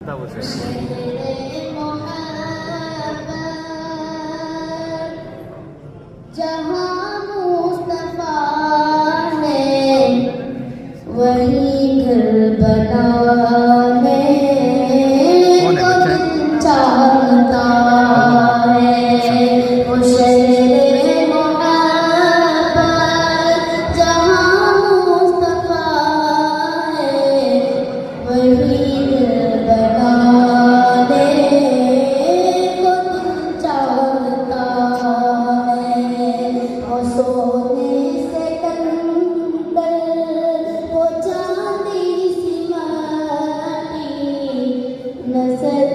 बताओ उसे। जहाँ मुस्तफा है वही घर बना है, कौन है वो बच्चा? दिल चाहता है वो शहरे मोहब्बत। जहाँ मुस्तफा है वही घर बना है, वो दिल चाहता है। वो सोने से कंगन, वो चांदी सी माटी, नजर